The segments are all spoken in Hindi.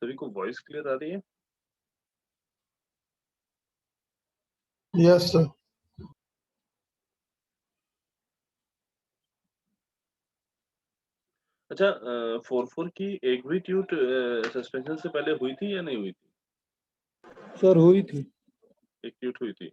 सभी को वॉइस क्लियर आ रही है? Yes sir. अच्छा, 4-4 की एक भी ट्यूट सस्पेंशन से पहले हुई थी या नहीं हुई थी? सर हुई थी। एक ट्यूट हुई थी।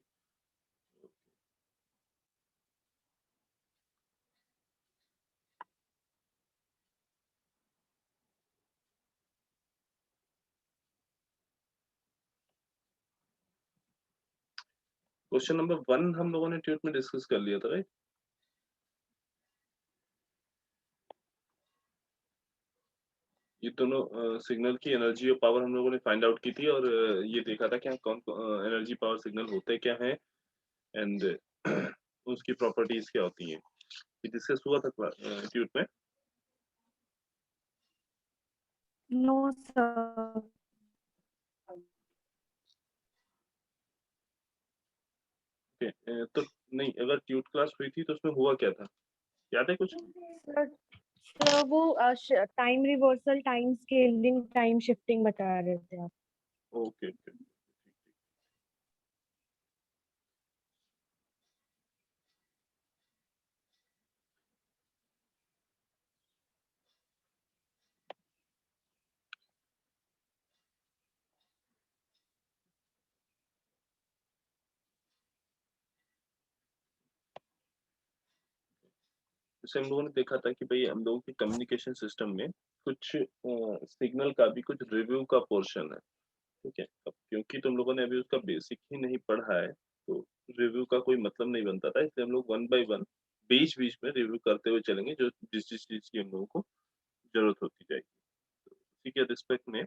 क्वेश्चन नंबर 1 हम लोगों ने ट्यूट में डिस्कस कर लिया था, राइट? ये दोनों सिग्नल की एनर्जी और पावर हम लोगों ने फाइंड आउट की थी और ये देखा था कि कौन एनर्जी पावर सिग्नल होते क्या हैं एंड उसकी प्रॉपर्टीज क्या होती हैं। ये डिस्कस हुआ था ट्यूट में। No sir. तो नहीं, अगर ट्यूट क्लास हुई थी तो उसमें हुआ क्या था, याद है कुछ? सर वो time reversal, time scaling, time shifting बता रहे थे आप। Okay okay. जैसे हम लोगों ने देखा था कि भाई हम लोगों की कम्युनिकेशन सिस्टम में कुछ सिग्नल का भी कुछ रिव्यू का पोर्शन है, ठीक है। अब क्योंकि तुम लोगों ने अभी उसका बेसिक ही नहीं पढ़ा है तो रिव्यू का कोई मतलब नहीं बनता था, इसलिए हम लोग 1 बाय 1 बीच बीच में रिव्यू करते हुए चलेंगे जो जिस जिस चीज की हम लोगों को जरूरत होती जाएगी। तो उसी के रिस्पेक्ट में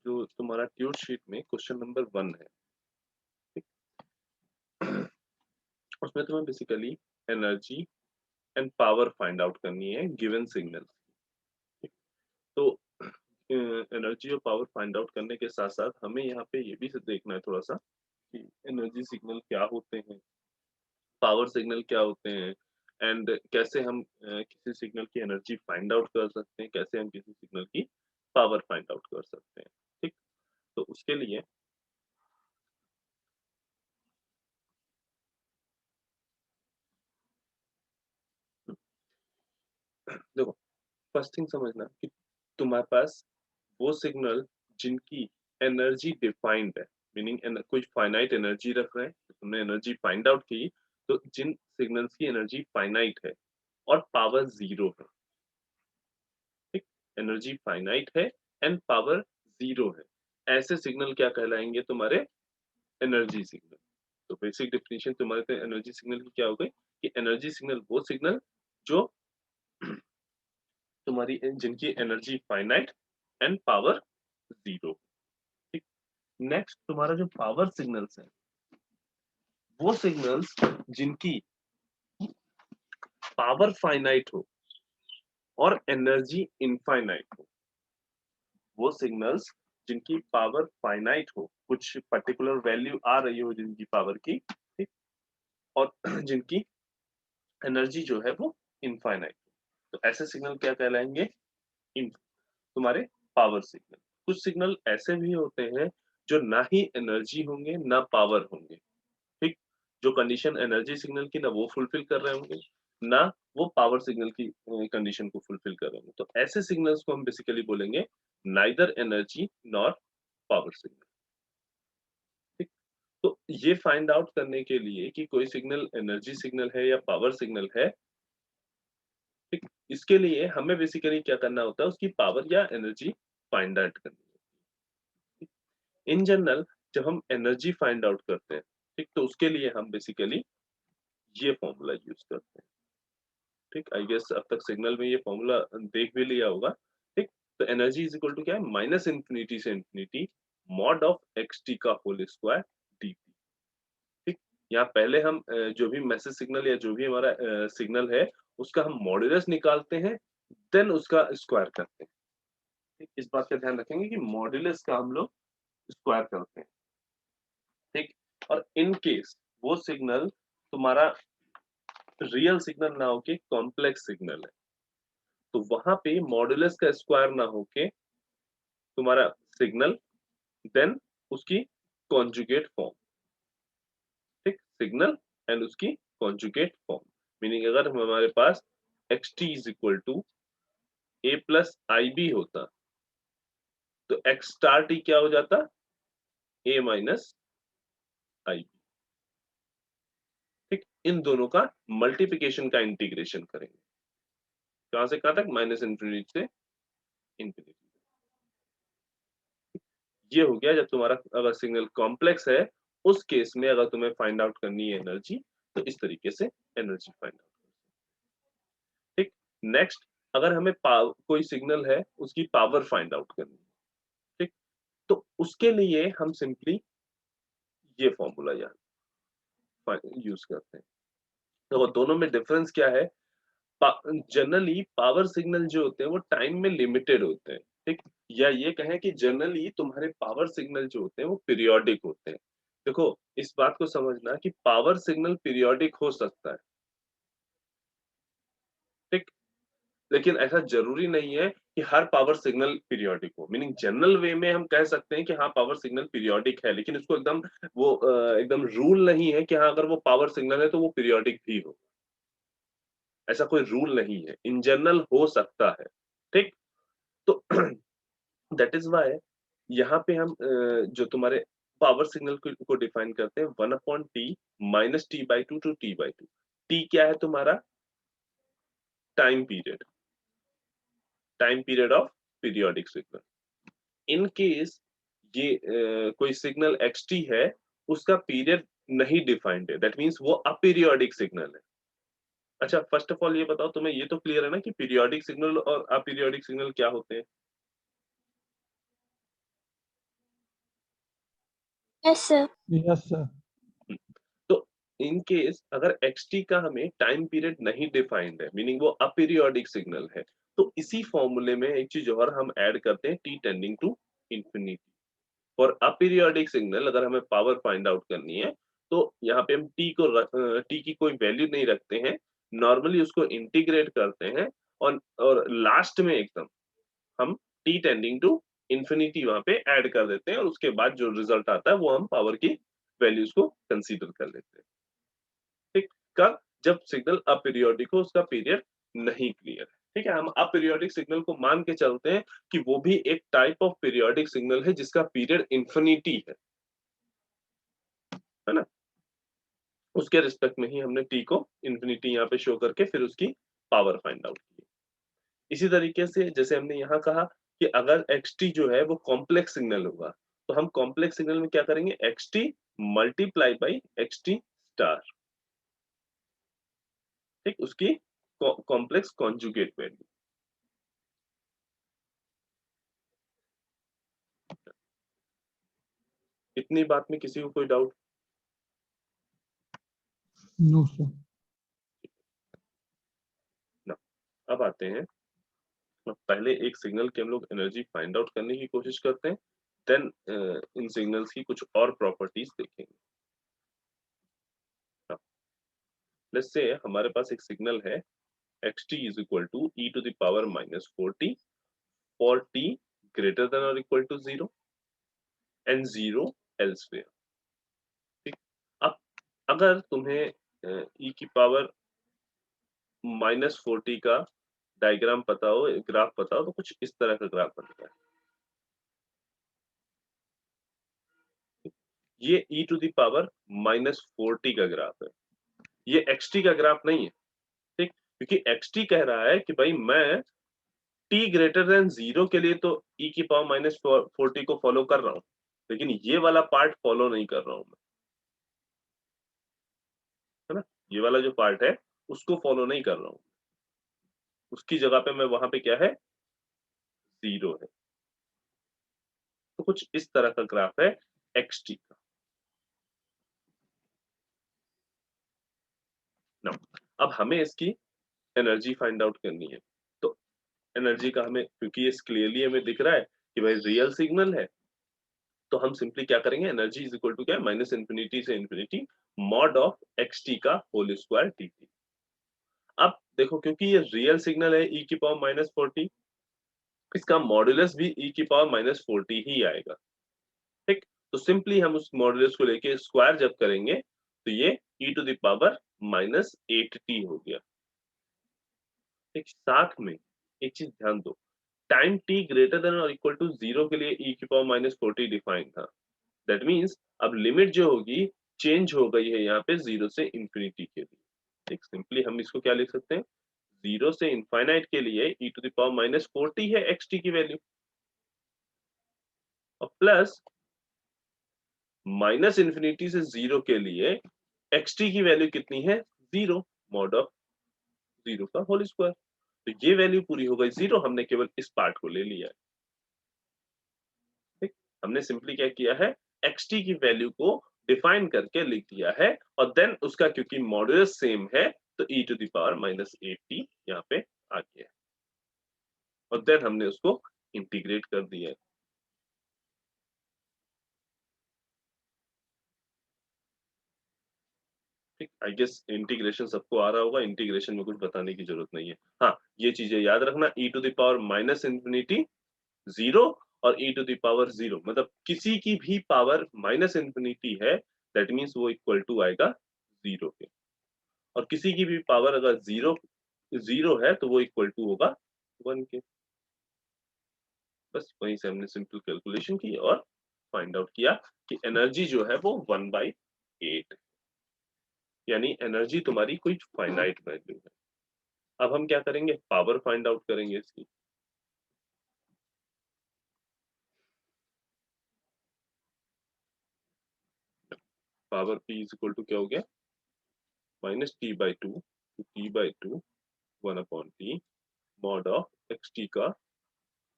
जो तुम्हारा ट्यूट शीट में क्वेश्चन नंबर 1 है, उसमें तुम्हें basically energy and power find out करनी है गिवन सिग्नल। तो एनर्जी और पावर फाइंड आउट करने के साथ साथ हमें यहाँ पे ये भी देखना है थोड़ा सा कि एनर्जी सिग्नल क्या होते हैं, पावर सिग्नल क्या होते हैं एंड कैसे हम किसी सिग्नल की एनर्जी फाइंड आउट कर सकते हैं, कैसे हम किसी सिग्नल की पावर फाइंड आउट कर सकते हैं। ठीक, तो उसके लिए देखो, फर्स्ट थिंग समझना कि तुम्हारे पास वो सिग्नल जिनकी एनर्जी डिफाइंड है, मीनिंग कोई फाइनाइट एनर्जी रख रहे हैं, तुमने एनर्जी फाइंड आउट की, तो जिन सिग्नल्स की एनर्जी फाइनाइट है और पावर 0 है, ठीक, एनर्जी फाइनाइट है एंड पावर 0 है, ऐसे सिग्नल क्या कहलाएंगे तुम्हारे? Energy signal. तो बेसिक डेफिनेशन तुम्हारे एनर्जी सिग्नल की क्या हो गई कि एनर्जी सिग्नल वो सिग्नल जो तुम्हारी जिनकी एनर्जी फाइनाइट एंड पावर 0। ठीक, नेक्स्ट तुम्हारा जो पावर सिग्नल्स है वो सिग्नल्स जिनकी पावर फाइनाइट हो और एनर्जी इनफाइनाइट हो, वो सिग्नल्स जिनकी पावर फाइनाइट हो, कुछ पर्टिकुलर वैल्यू आ रही हो जिनकी पावर की, ठीक, और जिनकी एनर्जी जो है वो इनफाइनाइट हो, तो ऐसे सिग्नल क्या कहलाएंगे? इन तुम्हारे पावर सिग्नल। कुछ सिग्नल ऐसे भी होते हैं जो ना ही एनर्जी होंगे ना पावर होंगे, ठीक, जो कंडीशन एनर्जी सिग्नल की ना वो फुलफिल कर रहे होंगे ना वो पावर सिग्नल की कंडीशन को फुलफिल कर रहे होंगे, तो ऐसे सिग्नल्स को हम बेसिकली बोलेंगे neither energy nor power signal. ठीक, तो ये फाइंड आउट करने के लिए कि कोई सिग्नल एनर्जी सिग्नल है या पावर सिग्नल है, ठीक, इसके लिए हमें बेसिकली क्या करना होता है, उसकी पावर या एनर्जी फाइंड आउट करनी है। इन जनरल जब हम एनर्जी फाइंड आउट करते हैं, ठीक, तो उसके लिए हम बेसिकली ये फॉर्मूला यूज करते हैं। ठीक, आई गेस अब तक सिग्नल में ये फॉर्मूला देख भी लिया होगा। ठीक, तो एनर्जी इज इक्वल टू क्या है? माइनस इंफिनिटी से infinity mod of x T का होल स्क्वायर डी टी। ठीक, यहाँ पहले हम जो भी मैसेज सिग्नल या जो भी हमारा सिग्नल है उसका हम मॉड्यूलस निकालते हैं, देन उसका स्क्वायर करते हैं। ठीक, इस बात का ध्यान रखेंगे कि मॉड्यूलस का हम लोग स्क्वायर करते हैं। ठीक, और इन केस वो सिग्नल तुम्हारा रियल सिग्नल ना होके कॉम्प्लेक्स सिग्नल है, तो वहां पे मॉड्यूलस का स्क्वायर ना होके तुम्हारा सिग्नल, देन उसकी कॉन्जुगेट फॉर्म। ठीक, सिग्नल एंड उसकी कॉन्जुगेट फॉर्म, मीनिंग अगर हमारे पास xt is equal to a plus i b होता तो x स्टार t क्या हो जाता, a माइनस आई बी। ठीक, इन दोनों का मल्टीप्लिकेशन का इंटीग्रेशन करेंगे, कहां से कहां तक, माइनस इंफिनिटी से इंफिनिटी। ये हो गया जब तुम्हारा अगर सिग्नल कॉम्प्लेक्स है, उस केस में अगर तुम्हें फाइंड आउट करनी है एनर्जी, तो इस तरीके से एनर्जी फाइंड आउट। ठीक, नेक्स्ट अगर हमें कोई सिग्नल है उसकी पावर फाइंड आउट करनी है, ठीक, तो उसके लिए हम सिंपली ये फॉर्मूला यूज करते हैं। तो दोनों में डिफरेंस क्या है, जनरली पावर सिग्नल जो होते हैं वो टाइम में लिमिटेड होते हैं। ठीक, या ये कहें कि जनरली तुम्हारे पावर सिग्नल जो होते हैं वो पीरियोडिक होते हैं। देखो इस बात को समझना कि पावर सिग्नल पीरियोडिक हो सकता है, ठीक, लेकिन ऐसा जरूरी नहीं है कि हर पावर सिग्नल पीरियोडिक हो। मीनिंग जनरल वे में हम कह सकते हैं कि हाँ पावर सिग्नल पीरियोडिक है, लेकिन उसको एकदम वो एकदम रूल नहीं है कि हाँ अगर वो पावर सिग्नल है तो वो पीरियोडिक भी हो। ऐसा कोई रूल नहीं है, इन जनरल हो सकता है। ठीक, तो दैट इज वाई यहाँ पे हम जो तुम्हारे पावर सिग्नल को डिफाइन करते हैं 1/t minus t/2 to t/2। t क्या है तुम्हारा, time period of periodic signal. In case ये कोई सिग्नल xt है, उसका पीरियड नहीं डिफाइंड है, दैट मीन्स वो अपीरियोडिक सिग्नल है। अच्छा फर्स्ट ऑफ ऑल ये बताओ, तुम्हें ये तो क्लियर है ना कि पीरियोडिक सिग्नल और अपीरियोडिक सिग्नल क्या होते हैं? Yes, sir. Yes, sir. तो इन केस अगर xt का हमें टाइम पीरियड नहीं डिफाइंड है, मीनिंग वो अपीरियोडिक सिग्नल है, तो इसी फॉर्मूले में एक चीज और हम ऐड करते हैं, t tending to infinity. For aperiodic signal अगर हमें पावर फाइंड आउट करनी है, तो यहाँ पे हम t की कोई वैल्यू नहीं रखते हैं, नॉर्मली उसको इंटीग्रेट करते हैं, और लास्ट में एकदम हम t टेंडिंग टू इंफिनिटी वहां पे ऐड कर देते हैं, और उसके बाद जो रिजल्ट आता है वो हम पावर की वैल्यूज को कंसीडर कर लेते हैं। ठीक, कब, जब सिग्नल अपीरियोडिक हो, उसका पीरियड नहीं क्लियर है। ठीक है, हम अपीरियोडिक सिग्नल को मान के चलते हैं कि वो भी एक टाइप ऑफ पीरियोडिक सिग्नल है जिसका पीरियड इंफिनिटी है ना। उसके रिस्पेक्ट में ही हमने टी को इंफिनिटी यहाँ पे शो करके फिर उसकी पावर फाइंड आउट की। इसी तरीके से जैसे हमने यहाँ कहा कि अगर xt जो है वो कॉम्प्लेक्स सिग्नल होगा, तो हम कॉम्प्लेक्स सिग्नल में क्या करेंगे, xt multiply by xt star. ठीक, उसकी कॉम्प्लेक्स कॉन्जुगेट वैल्यू। इतनी बात में किसी को कोई डाउट? No, sir. ना, अब आते हैं, पहले एक सिग्नल की हम लोग एनर्जी फाइंड आउट करने की कोशिश करते हैं, देन इन सिग्नल्स की कुछ और प्रॉपर्टीज देखेंगे। लेट्स से हमारे पास एक सिग्नल है xt is equal to e to the power minus 4t for t greater than or equal to 0 and 0 elsewhere। ठीक, अब अगर तुम्हें e की पावर माइनस 4t का डायग्राम पता हो, ग्राफ पता हो, तो कुछ इस तरह का ग्राफ बनता है। ये e to the power minus 4t का ग्राफ है, ये xt का ग्राफ नहीं है। ठीक, क्योंकि xt कह रहा है कि भाई मैं t ग्रेटर देन 0 के लिए तो e की पावर माइनस 4t को फॉलो कर रहा हूँ, लेकिन ये वाला पार्ट फॉलो नहीं कर रहा हूँ मैं, है ना। ये वाला जो पार्ट है उसको फॉलो नहीं कर रहा हूँ, उसकी जगह पे मैं वहां पे क्या है, 0 है। तो कुछ इस तरह का ग्राफ है xt का। अब हमें इसकी एनर्जी फाइंड आउट करनी है। तो एनर्जी का हमें, क्योंकि ये क्लियरली हमें दिख रहा है कि भाई रियल सिग्नल है, तो हम सिंपली क्या करेंगे, एनर्जी इज इक्वल टू क्या है, माइनस इन्फिनिटी से infinity mod of x T का होल स्क्वायर टी टी। अब देखो, क्योंकि ये रियल सिग्नल है e की पावर माइनस 40, इसका मॉड्यूलस भी e की पावर माइनस 40 ही आएगा। ठीक, तो सिंपली हम उस मॉड्यूलस को लेके स्क्वायर जब करेंगे तो ये e to the power minus 8t हो गया। ठीक, साथ में एक चीज ध्यान दो, टाइम t ग्रेटर देन और इक्वल टू 0 के लिए e की पावर माइनस 40 डिफाइन था। दैट मीन्स अब लिमिट जो होगी चेंज हो गई है यहाँ पे 0 से इंफिनिटी के लिए। ठीक, सिंपली हम इसको क्या लिख सकते हैं, 0 से इनफाइनाइट के लिए e to the power minus 40 है xt की वैल्यू, और प्लस माइनस इन्फिनिटी से 0 के लिए xt की वैल्यू कितनी है, 0 मॉड ऑफ 0 का होल स्क्वायर। तो ये वैल्यू पूरी हो गई 0, हमने केवल इस पार्ट को ले लिया है। ठीक, हमने सिंपली क्या किया है, xt की वैल्यू को डिफाइन करके लिख दिया है, और देन उसका क्योंकि मॉड्यूलस सेम है तो e to the power minus 8t यहाँ पे आ गया है, और देन हमने उसको इंटीग्रेट कर दिया है। ठीक, आई गेस इंटीग्रेशन सबको आ रहा होगा, इंटीग्रेशन में कुछ बताने की जरूरत नहीं है। हाँ, ये चीजें याद रखना, e to the power minus infinity 0 और e टू द पावर 0, मतलब किसी की भी पावर माइनस इन्फिनिटी है, दैट मीन्स वो इक्वल टू आएगा 0 के, और किसी की भी पावर अगर 0 है तो वो इक्वल टू होगा 1 के। बस वहीं से हमने सिंपल कैलकुलेशन की और फाइंड आउट किया कि एनर्जी जो है वो 1/8, यानी एनर्जी तुम्हारी कोई फाइनाइट वैल्यू है। अब हम क्या करेंगे, पावर फाइंड आउट करेंगे इसकी। Power p is equal to क्या हो गया, minus t/2 to t/2 1/t mod of xt का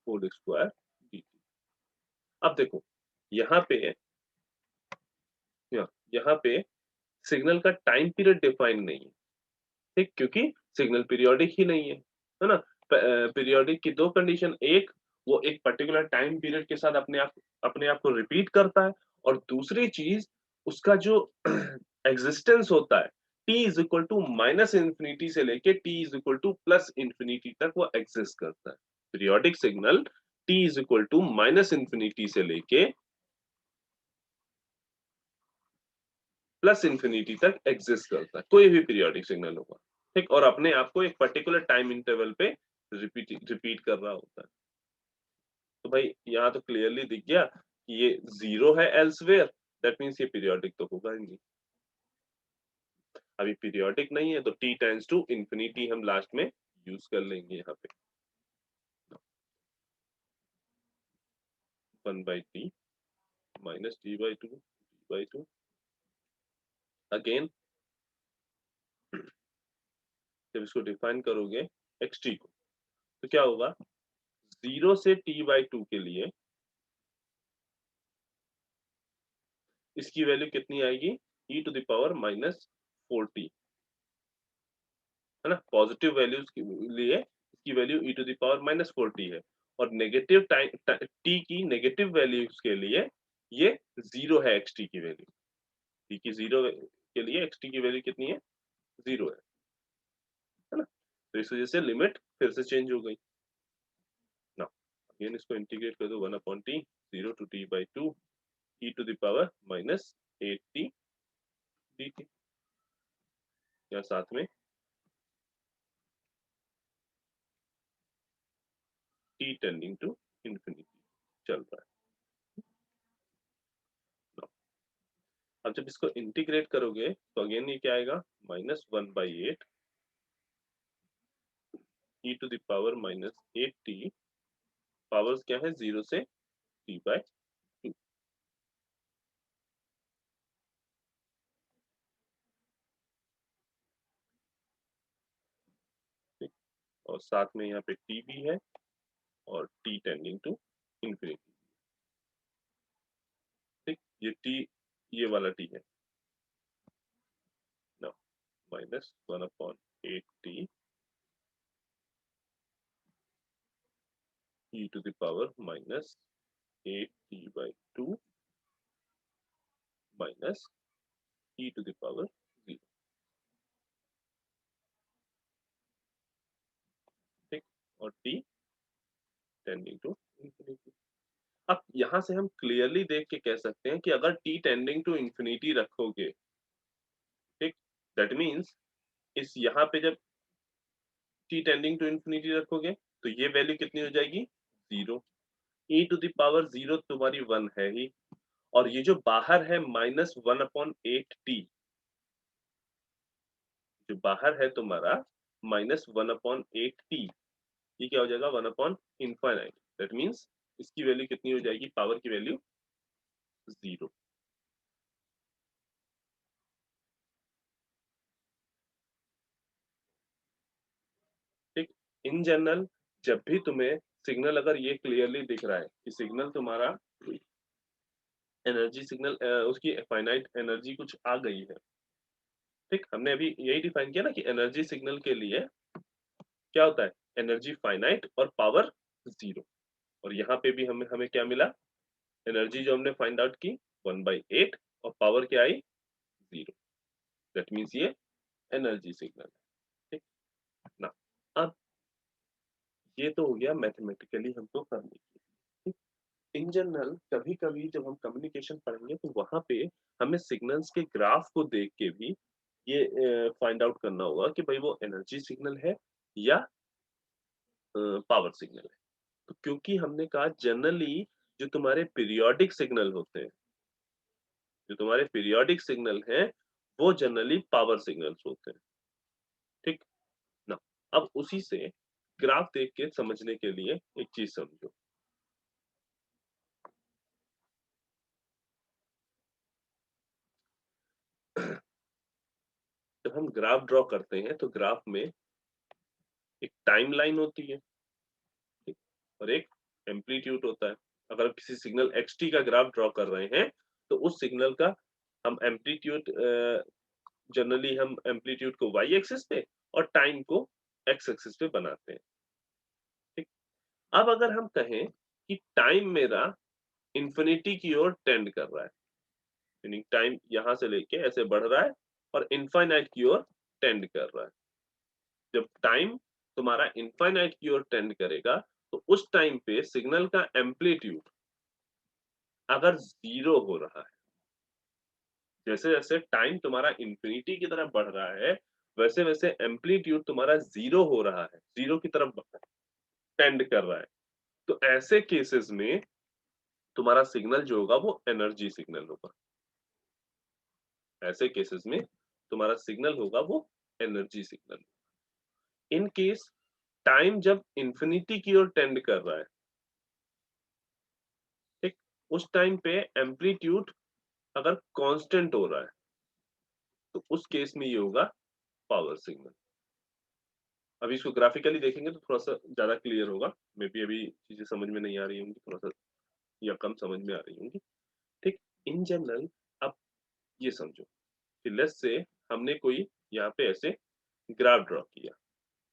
होल स्क्वायर dt। अब देखो, यहाँ पे यहाँ पे सिग्नल का टाइम पीरियड डिफाइन नहीं है। ठीक, क्योंकि सिग्नल पीरियोडिक ही नहीं है ना। पीरियोडिक की दो कंडीशन, एक वो एक पर्टिकुलर टाइम पीरियड के साथ अपने आप को रिपीट करता है, और दूसरी चीज उसका जो एग्जिस्टेंस होता है, t is equal to minus infinity से लेके t is equal to plus infinity तक वो एग्जिस्ट करता है। Periodic signal t is equal to minus infinity से लेके प्लस इन्फिनिटी तक एग्जिस्ट करता है, कोई भी पीरियोडिक सिग्नल होगा। ठीक, और अपने आप को एक पर्टिकुलर टाइम इंटरवल पे रिपीट कर रहा होता है। तो भाई यहाँ तो क्लियरली दिख गया कि ये 0 है एल्सवेयर, दैट मीन्स ये पीरियोडिक तो होगा ही नहीं। अभी पीरियोडिक नहीं है तो t टेंड्स टू इंफिनिटी हम लास्ट में यूज कर लेंगे यहाँ पे, 1/t माइनस t/2 अगेन जब इसको डिफाइन करोगे xt को, तो क्या होगा, 0 से t/2 के लिए इसकी वैल्यू कितनी आएगी, e to the power minus 40, है ना। पॉजिटिव वैल्यूज के लिए इसकी value e to the power minus 40 है, और नेगेटिव टाइम t की नेगेटिव वैल्यूज के लिए ये 0 है xt की वैल्यू। t की 0 के लिए xt की वैल्यू कितनी है, 0 है ना। तो इस वजह से लिमिट फिर से चेंज हो गई ना। अगेन इसको इंटीग्रेट कर दो, 1/t 0 to t/2 e to the power minus 8t dt, या साथ में t टेंडिंग टू इंफिनिटी चल रहा है। अब जब इसको इंटीग्रेट करोगे तो अगेन ये क्या आएगा, -1/8 e to the power minus 8t, powers क्या है 0 से t/2, ठीक, और साथ में यहाँ पे t भी है और t टेंडिंग टू इंफिनिटी। ठीक, ये t, ये वाला t है ना, -1/8 t e to the power minus 8t by 2 minus e to the power 0, ठीक, और t टेंडिंग टू इंफिनिटी। अब यहां से हम क्लियरली देख के कह सकते हैं कि अगर t टेंडिंग टू इंफिनिटी रखोगे, ठीक, दैट मीन्स इस यहाँ पे जब t टेंडिंग टू इंफिनिटी रखोगे तो ये वैल्यू कितनी हो जाएगी, 0। e टू द पावर 0 तुम्हारी 1 है ही, और ये जो बाहर है माइनस 1/8t, जो बाहर है तुम्हारा माइनस 1/8t, ये क्या हो जाएगा 1/infinite। दैट मीन्स इसकी वैल्यू कितनी हो जाएगी, पावर की वैल्यू 0। ठीक, इन जनरल जब भी तुम्हें सिग्नल अगर ये क्लियरली दिख रहा है कि सिग्नल तुम्हारा एनर्जी सिग्नल उसकी फाइनाइट एनर्जी कुछ आ गई है, ठीक, हमने अभी यही डिफाइन किया ना कि एनर्जी सिग्नल के लिए क्या होता है, एनर्जी फाइनाइट और पावर 0। और यहाँ पे भी हमें हमें क्या मिला, एनर्जी जो हमने फाइंड आउट की 1/8 और पावर क्या आई 0। दैट मीन्स ये एनर्जी सिग्नल है, ठीक ना। अब ये तो हो गया मैथमेटिकली हमको करने की, ठीक। इन जनरल कभी कभी जब हम कम्युनिकेशन पढ़ेंगे तो वहां पे हमें सिग्नल्स के ग्राफ को देख के भी ये फाइंड आउट करना होगा कि भाई वो एनर्जी सिग्नल है या पावर सिग्नल है। तो क्योंकि हमने कहा जनरली जो तुम्हारे पीरियोडिक सिग्नल होते हैं, जो तुम्हारे पीरियोडिक सिग्नल हैं, वो जनरली पावर सिग्नल्स होते हैं, ठीक ना। अब उसी से ग्राफ देख के समझने के लिए एक चीज समझो। जब हम ग्राफ ड्रॉ करते हैं तो ग्राफ में एक टाइम लाइन होती है, ठीक, और एक एम्पलीट्यूड होता है। अगर हम किसी सिग्नल xt का ग्राफ ड्रॉ कर रहे हैं तो उस सिग्नल का हम एम्पलीट्यूड जनरली हम एम्पलीट्यूड को y एक्सिस पे और टाइम को x एक्सिस पे बनाते हैं, ठीक। अब अगर हम कहें कि टाइम मेरा इंफिनिटी की ओर टेंड कर रहा है, मीनिंग टाइम यहां से लेके ऐसे बढ़ रहा है और इनफाइनाइट की ओर टेंड कर रहा है। जब टाइम तुम्हारा इनफाइनाइट की ओर टेंड करेगा तो उस टाइम पे सिग्नल का एम्पलीट्यूड अगर 0 हो रहा है, जैसे जैसे टाइम तुम्हारा इंफिनिटी की तरफ बढ़ रहा है वैसे वैसे एम्पलीट्यूड तुम्हारा 0 हो रहा है, 0 की तरफ टेंड कर रहा है, तो ऐसे केसेस में तुम्हारा सिग्नल जो होगा वो एनर्जी सिग्नल होगा। ऐसे केसेस में तुम्हारा सिग्नल होगा वो energy signal. In case time जब इंफिनिटी की ओर टेंड कर रहा है, ठीक, उस टाइम पे एम्पलीट्यूड अगर कांस्टेंट हो रहा है तो उस केस में ये होगा पावर सिग्नल। अभी इसको ग्राफिकली देखेंगे तो थोड़ा सा ज्यादा क्लियर होगा, मे बी अभी चीजें समझ में नहीं आ रही होंगी, थोड़ा सा या कम समझ में आ रही होंगी, ठीक। इन जनरल अब ये समझो कि लेट्स से हमने कोई यहाँ पे ऐसे ग्राफ ड्रॉ किया,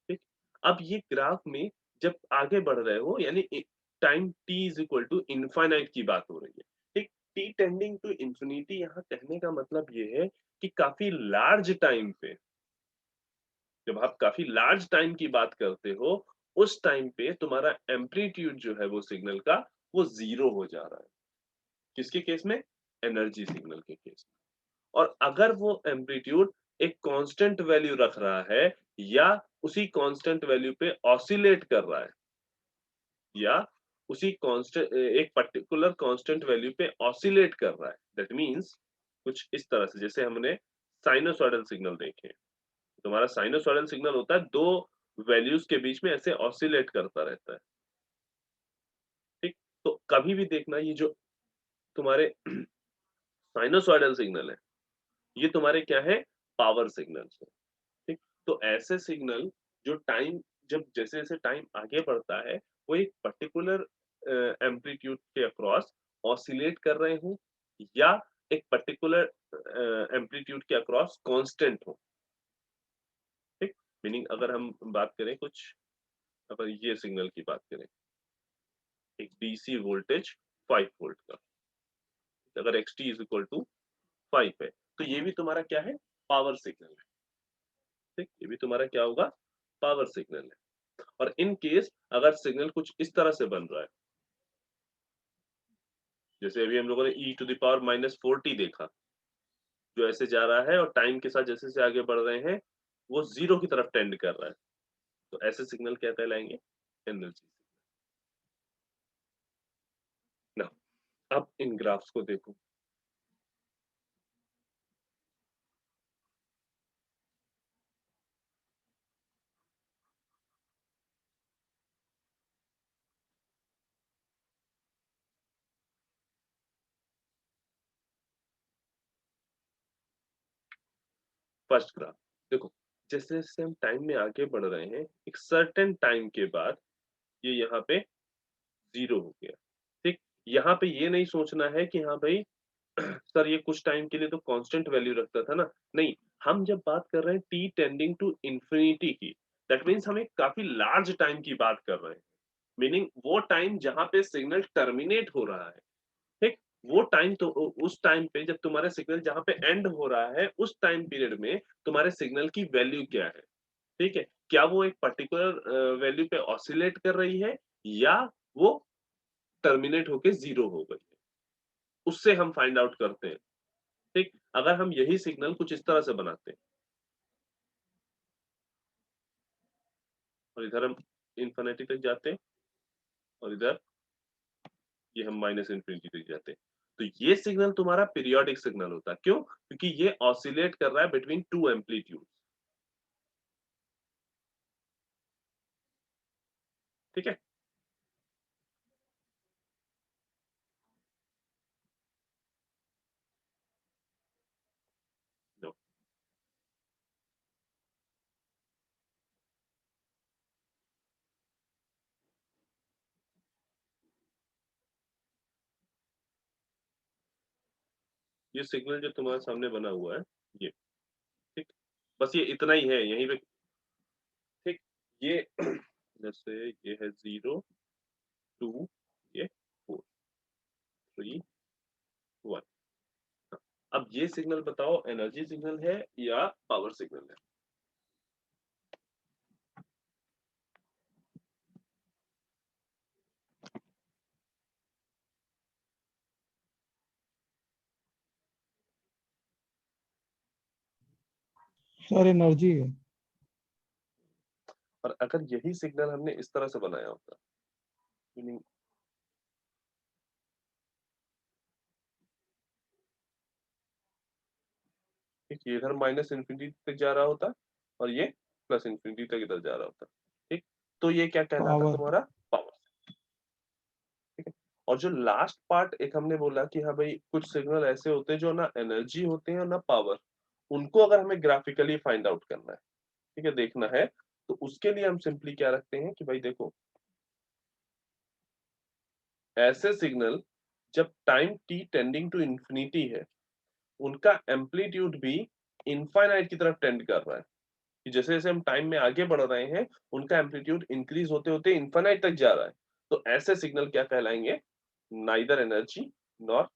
ठीक। अब ये ग्राफ में जब आगे बढ़ रहे हो यानी time t is equal to infinite की बात हो रही है, ठीक। t टेंडिंग टू इंफिनिटी यहाँ कहने का मतलब ये है कि काफी लार्ज टाइम पे, जब आप काफी लार्ज टाइम की बात करते हो उस टाइम पे तुम्हारा एम्पलीट्यूड जो है वो सिग्नल का वो 0 हो जा रहा है। किसके केस में, एनर्जी सिग्नल के केस में। और अगर वो एम्पलीट्यूड एक कांस्टेंट वैल्यू रख रहा है या उसी कांस्टेंट वैल्यू पे ऑसिलेट कर रहा है या उसी कांस्टेंट एक पर्टिकुलर कांस्टेंट वैल्यू पे ऑसिलेट कर रहा है, दैट मींस कुछ इस तरह से जैसे हमने साइनोसॉइडल सिग्नल देखे। तुम्हारा साइनोसॉइडल सिग्नल होता है दो वैल्यूज के बीच में ऐसे ऑसिलेट करता रहता है, ठीक। तो कभी भी देखना ये जो तुम्हारे साइनोसॉइडल सिग्नल है ये तुम्हारे क्या है, पावर सिग्नल्स है, ठीक। तो ऐसे सिग्नल जो टाइम जब जैसे जैसे टाइम आगे बढ़ता है वो एक पर्टिकुलर एम्पलीट्यूड के अक्रॉस ऑसिलेट कर रहे हो या एक पर्टिकुलर एम्पलीट्यूड के अक्रॉस कांस्टेंट हो, ठीक। मीनिंग अगर हम बात करें कुछ, अगर ये सिग्नल की बात करें, एक डीसी वोल्टेज 5 वोल्ट का, अगर xt इज इक्वल टू 5 है, तो ये भी तुम्हारा क्या है, पावर सिग्नल है। ठीक, ये भी तुम्हारा क्या होगा, पावर सिग्नल है। और इन केस अगर सिग्नल कुछ इस तरह से बन रहा है, जैसे अभी हम लोगों ने e टू द पावर -40 देखा, जो ऐसे जा रहा है और टाइम के साथ जैसे जैसे आगे बढ़ रहे हैं वो जीरो की तरफ टेंड कर रहा है, तो ऐसे सिग्नल क्या कहलाएंगे, एनर्जी। ना, अब इन ग्राफ्स को देखो, फर्स्ट ग्राफ देखो, जैसे जैसे हम टाइम में आगे बढ़ रहे हैं, एक सर्टेन टाइम के बाद ये यहाँ पे जीरो हो गया। ठीक, यहाँ पे ये नहीं सोचना है कि हाँ भाई सर ये कुछ टाइम के लिए तो कांस्टेंट वैल्यू रखता था ना, नहीं, हम जब बात कर रहे हैं t टेंडिंग टू इंफिनिटी की, दैट मीन्स हम एक काफी लार्ज टाइम की बात कर रहे हैं, मीनिंग वो टाइम जहां पे सिग्नल टर्मिनेट हो रहा है। ठीक, वो टाइम तो उस टाइम पे जब तुम्हारा सिग्नल जहां पे एंड हो रहा है, उस टाइम पीरियड में तुम्हारे सिग्नल की वैल्यू क्या है। ठीक है, क्या वो एक पर्टिकुलर वैल्यू पे ऑसिलेट कर रही है, या वो टर्मिनेट होके जीरो हो गई है, उससे हम फाइंड आउट करते हैं। ठीक, अगर हम यही सिग्नल कुछ इस तरह से बनाते हैं और इधर हम इन्फिनिटी तक जाते हैं और इधर ये हम माइनस इन्फिनिटी तक जाते हैं, तो ये सिग्नल तुम्हारा पीरियोडिक सिग्नल होता है। क्यों? क्योंकि ये ऑसिलेट कर रहा है बिटवीन टू एम्पलीट्यूड। ठीक है, लो, ये सिग्नल जो तुम्हारे सामने बना हुआ है ये, ठीक, बस ये इतना ही है यहीं पे। ठीक, ये जैसे ये है 0 2, ये 4 3 1। अब ये सिग्नल बताओ एनर्जी सिग्नल है या पावर सिग्नल है। सर एनर्जी है। और अगर यही सिग्नल हमने इस तरह से बनाया होता, मीनिंग ये इधर माइनस इन्फिनिटी तक जा रहा होता और ये प्लस इन्फिनिटी तक इधर जा रहा होता। ठीक, तो ये क्या कहलाता पावर। तुम्हारा, पावर। ठीक है, और जो लास्ट पार्ट एक हमने बोला कि हाँ भाई कुछ सिग्नल ऐसे होते हैं जो ना एनर्जी होते हैं और ना पावर, उनको अगर हमें ग्राफिकली फाइंड आउट करना है, ठीक है, देखना है, तो उसके लिए हम सिंपली क्या रखते हैं कि भाई देखो, ऐसे सिग्नल जब time t tending to infinity है, उनका एम्पलीट्यूड भी इनफाइनाइट की तरफ टेंड कर रहा है, कि जैसे जैसे हम टाइम में आगे बढ़ रहे हैं उनका एम्पलीट्यूड इंक्रीज होते होते इनफाइनाइट तक जा रहा है, तो ऐसे सिग्नल क्या कहलाएंगे, नाइदर एनर्जी नॉर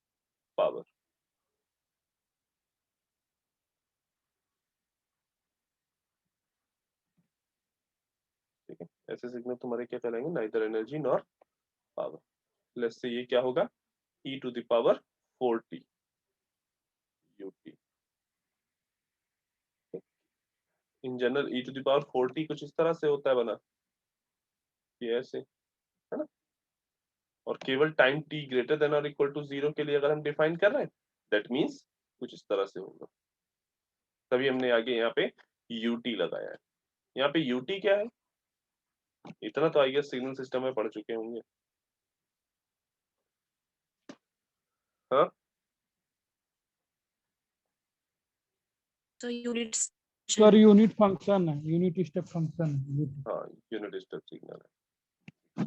पावर। ठीक है, ऐसे सिग्नल तुम्हारे क्या कहलाएंगे, neither energy nor power. Let's say ये क्या होगा, e to the power 4t ut। In general e to the power 4t कुछ इस तरह से होता है बना, ये ऐसे है ना, और केवल टाइम t ग्रेटर देन और इक्वल टू 0 के लिए अगर हम डिफाइन कर रहे हैं, दैट मीन्स कुछ इस तरह से होगा। तभी हमने आगे यहाँ पे ut लगाया है। यहाँ पे ut क्या है, इतना तो आई गेस सिग्नल सिस्टम में पढ़ चुके होंगे। हाँ, तो यूनिट्स सर यूनिट फंक्शन है, यूनिट स्टेप फंक्शन है। हाँ, यूनिट स्टेप सिग्नल है।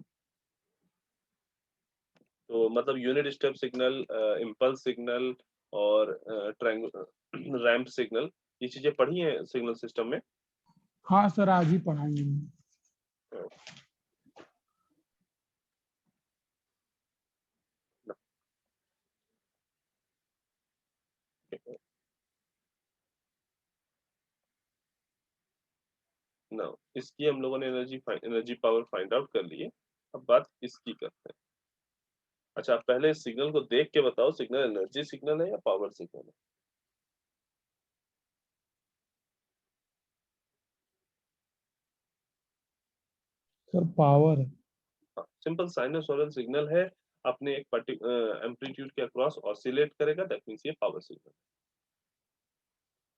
तो मतलब unit step signal, impulse signal और रैंप सिग्नल, ये चीजें पढ़ी हैं सिग्नल सिस्टम में। हाँ सर, आज ही पढ़ाएंगे। ना इसकी हम लोगों ने एनर्जी पावर फाइंड आउट कर ली है। अब बात इसकी करते हैं। अच्छा, आप पहले सिग्नल को देख के बताओ, सिग्नल एनर्जी सिग्नल है या पावर सिग्नल है? सर पावर है। हाँ, सिंपल साइनसोइडल सिग्नल है, अपने एक एम्पलीट्यूड के अक्रॉस ऑसिलेट करेगा, दैट मींस ये पावर सिग्नल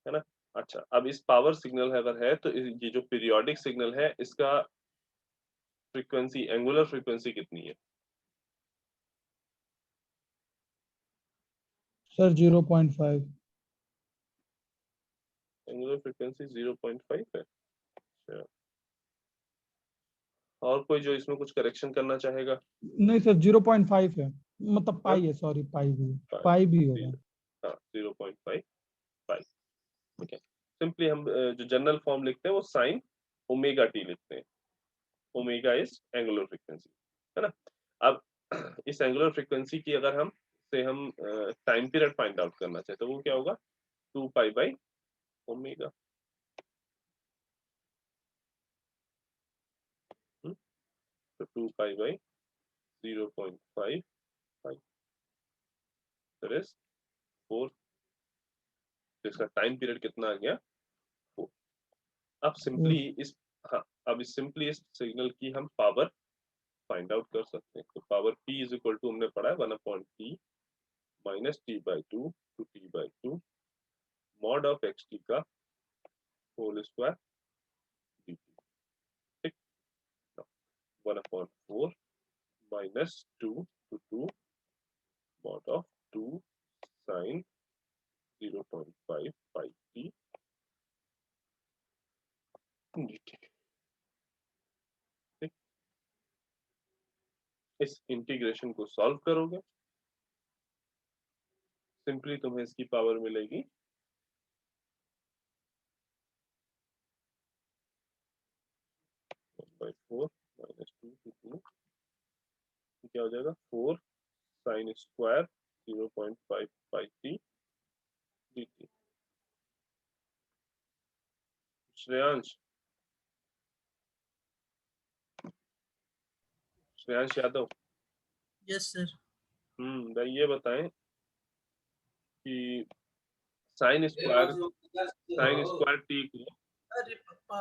है ना। अच्छा, अब इस पावर सिग्नल अगर है तो ये जो पीरियोडिक सिग्नल है इसका फ्रीक्वेंसी, एंगुलर फ्रीक्वेंसी कितनी है? सर 0.5। एंगुलर फ्रीक्वेंसी 0.5 है। अच्छा, और कोई जो इसमें कुछ करेक्शन करना चाहेगा? नहीं सर, 0.5 है, मतलब हाँ, पाई है, सॉरी पाई भी है। five, पाई भी होगा। हाँ 0.5 पाई। ठीक है, सिंपली हम जो जनरल फॉर्म लिखते हैं वो साइन ओमेगा टी लिखते हैं। ओमेगा इज एंगुलर फ्रीक्वेंसी, है ना। अब इस एंगुलर फ्रीक्वेंसी की अगर हम टाइम पीरियड फाइंड आउट करना चाहे तो वो क्या होगा? 2 पाई बाई ओमेगा। तो 2 pi by 0.5 pi, that is 4। इसका टाइम पीरियड कितना आ गया? 4। अब सिंपली इस हाँ, अब सिंपली इस सिग्नल की हम पावर फाइंड आउट कर सकते हैं। तो power P is equal to हमने पढ़ा है 1/T minus T/2 to T/2 mod of xt का होल स्क्वायर dt। ठीक, 1/4 minus 2 to 2 mod of 2 sine 0.5 pi t dt। ठीक, इस इंटीग्रेशन को सॉल्व करोगे, सिंपली तुम्हें इसकी पावर मिलेगी 1/4 माइनस 2 टू 2, क्या हो जाएगा? 4 sine square 0.5 pi t dt। Shreyansh, Shreyansh Yadav, yes sir. भाई ये बताएं कि साइन स्क्वायर टी को, अरे पापा।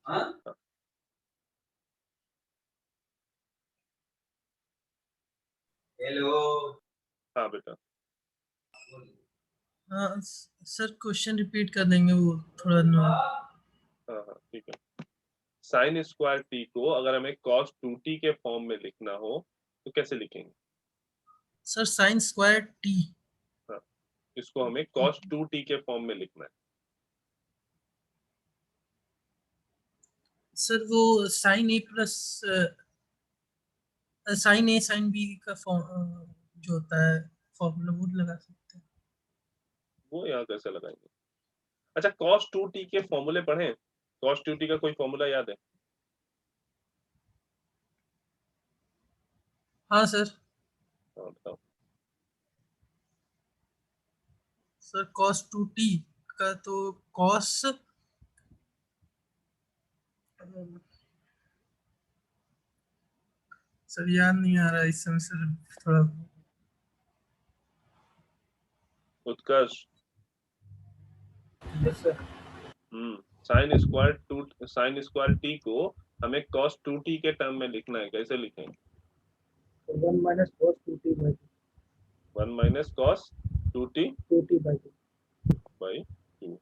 हाँ हेलो। हाँ बेटा, हाँ सर, क्वेश्चन रिपीट कर देंगे, वो थोड़ा हाँ हाँ ठीक है। साइन स्क्वायर टी को अगर हमें कॉस 2t के फॉर्म में लिखना हो तो कैसे लिखेंगे? Sir sine square T. हाँ, इसको हमें कॉस 2t के फॉर्म में लिखना है। सर वो साइन ए प्लस साइन ए साइन बी का जो होता है फॉर्मूला, वो लगा सकते हैं। वो यहाँ कैसे लगाएंगे? अच्छा, कॉस 2t के फॉर्मूले पढ़ें? कॉस 2t का कोई फॉर्मूला याद है? हाँ सर। हाँ बताओ। सर कॉस 2t का तो कॉस, सर याद नहीं आ रहा इस समय सर, थोड़ा। Utkarsh, yes sir. Sine square T को हमें कॉस 2t के टर्म में लिखना है, कैसे लिखेंगे? 1 minus cos 2t by 1 minus cos 2t 2t by 2। By 2।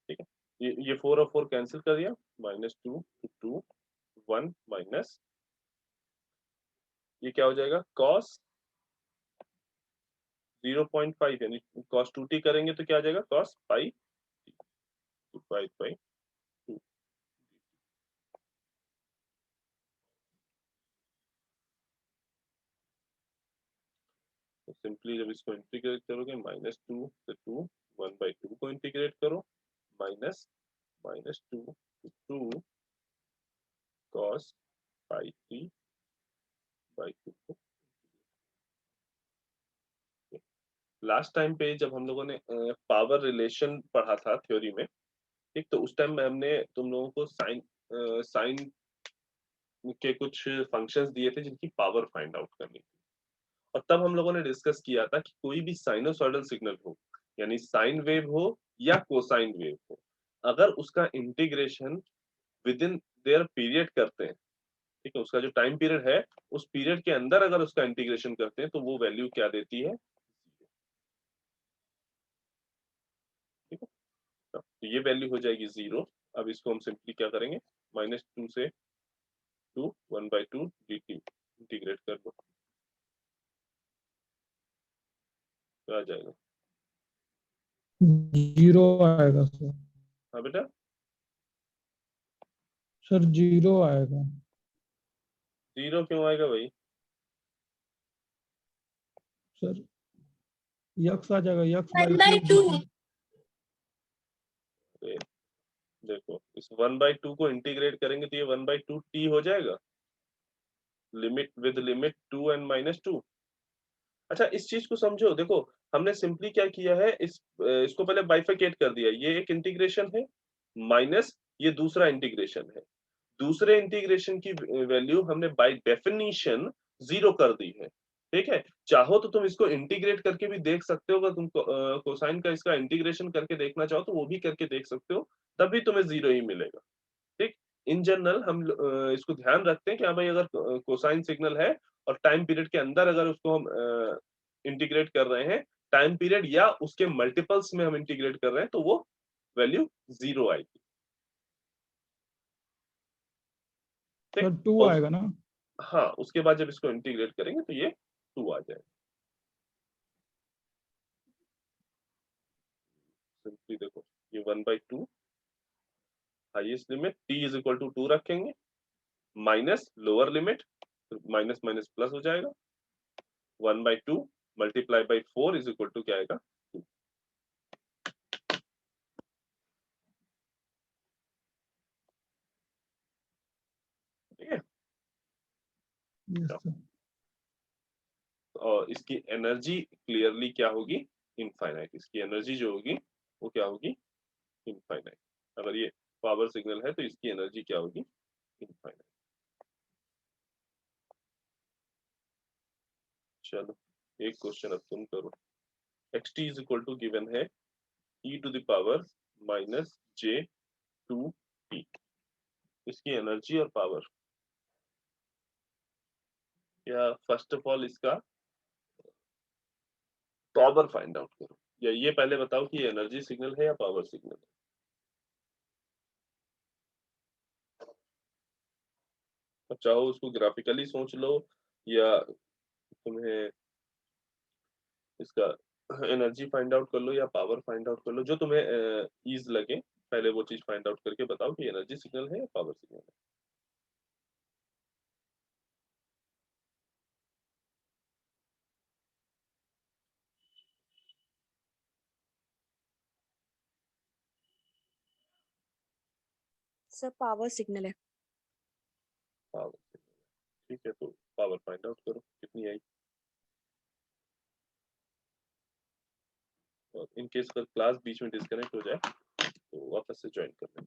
ठीक है, ये 4 और 4 कैंसिल कर दिया, -2 टू 2 1 माइनस, ये क्या हो जाएगा? कॉस 0.5 यानी कॉस 2t करेंगे तो क्या आ जाएगा? Cos pi divide by 2। Simply जब इसको इंटीग्रेट करोगे -2 से 2 1/2 को इंटीग्रेट करो -2 to 2 cos pi t by 2। Last time पे जब हम लोगों ने पावर रिलेशन पढ़ा था थ्योरी में, ठीक, तो उस टाइम में हमने तुम लोगों को साइन के कुछ फंक्शंस दिए थे जिनकी पावर फाइंड आउट करनी थी। और तब हम लोगों ने डिस्कस किया था कि कोई भी साइनोसॉइडल सिग्नल हो, यानी साइन वेव हो या कोसाइन वेव हो, अगर उसका integration with in their period करते हैं, ठीक है, उसका जो टाइम पीरियड है उस पीरियड के अंदर अगर उसका इंटीग्रेशन करते हैं तो वो वैल्यू क्या देती है, ठीक है। तो ये वैल्यू हो जाएगी 0। अब इसको हम सिंपली क्या करेंगे, -2 से 2 1/2 dt इंटीग्रेट कर दो, तो आ जाएगा। 0 आएगा सर। हाँ बेटा, सर 0 आएगा। 0 क्यों आएगा भाई? सर यक्स आ जाएगा, यक्स बाई 1/2 अरे, देखो इस 1/2 को इंटीग्रेट करेंगे तो ये 1/2 t हो जाएगा, लिमिट विद लिमिट 2 and -2। अच्छा, इस चीज को समझो, देखो हमने सिंपली क्या किया है, इसको पहले बाइफिकेट कर दिया, ये एक इंटीग्रेशन है माइनस ये दूसरा इंटीग्रेशन है। दूसरे इंटीग्रेशन की वैल्यू हमने बाय डेफिनेशन 0 कर दी है, ठीक है। चाहो तो तुम इसको इंटीग्रेट करके भी देख सकते हो, अगर तुम कोसाइन का इसका इंटीग्रेशन करके देखना चाहो तो वो भी करके देख सकते हो, तब भी तुम्हें 0 ही मिलेगा, ठीक। इन जनरल हम इसको ध्यान रखते हैं कि हाँ भाई, अगर कोसाइन सिग्नल है और टाइम पीरियड के अंदर अगर उसको हम इंटीग्रेट कर रहे हैं, टाइम पीरियड या उसके मल्टीपल्स में हम इंटीग्रेट कर रहे हैं, तो वो वैल्यू 0 आएगी, ठीक। सर 2 और आएगा ना? हाँ, उसके बाद जब इसको इंटीग्रेट करेंगे तो ये 2 आ जाएगा। सिंपली देखो, ये 1/2 highest limit t is equal to 2 रखेंगे, minus lower limit, minus minus plus हो जाएगा, 1/2 multiply by 4 is equal to क्या आएगा, 2। ठीक है। Yes sir. और इसकी एनर्जी क्लियरली क्या होगी, इनफाइनाइट। इसकी एनर्जी जो होगी वो क्या होगी, इनफाइनाइट। अगर ये पावर सिग्नल है तो इसकी एनर्जी क्या होगी, इनफाइनाइट। चलो एक क्वेश्चन अब तुम करो। xt is equal to given है e to the power -j2t। इसकी एनर्जी और पावर, या फर्स्ट ऑफ ऑल इसका पावर फाइंड आउट करो, या ये पहले बताओ कि ये एनर्जी सिग्नल है या पावर सिग्नल है। अब चाहो उसको ग्राफिकली सोच लो, या तुम्हें इसका एनर्जी फाइंड आउट कर लो या पावर फाइंड आउट कर लो, जो तुम्हें ईज लगे। पहले वो चीज फाइंड आउट करके बताओ कि एनर्जी सिग्नल है या पावर सिग्नल है। सर पावर सिग्नल है। पावर सिग्नल, ठीक है, तो पावर फाइंड आउट करो कितनी आई। और इन केस अगर क्लास बीच में डिस्कनेक्ट हो जाए तो वापस से ज्वाइन कर लेना।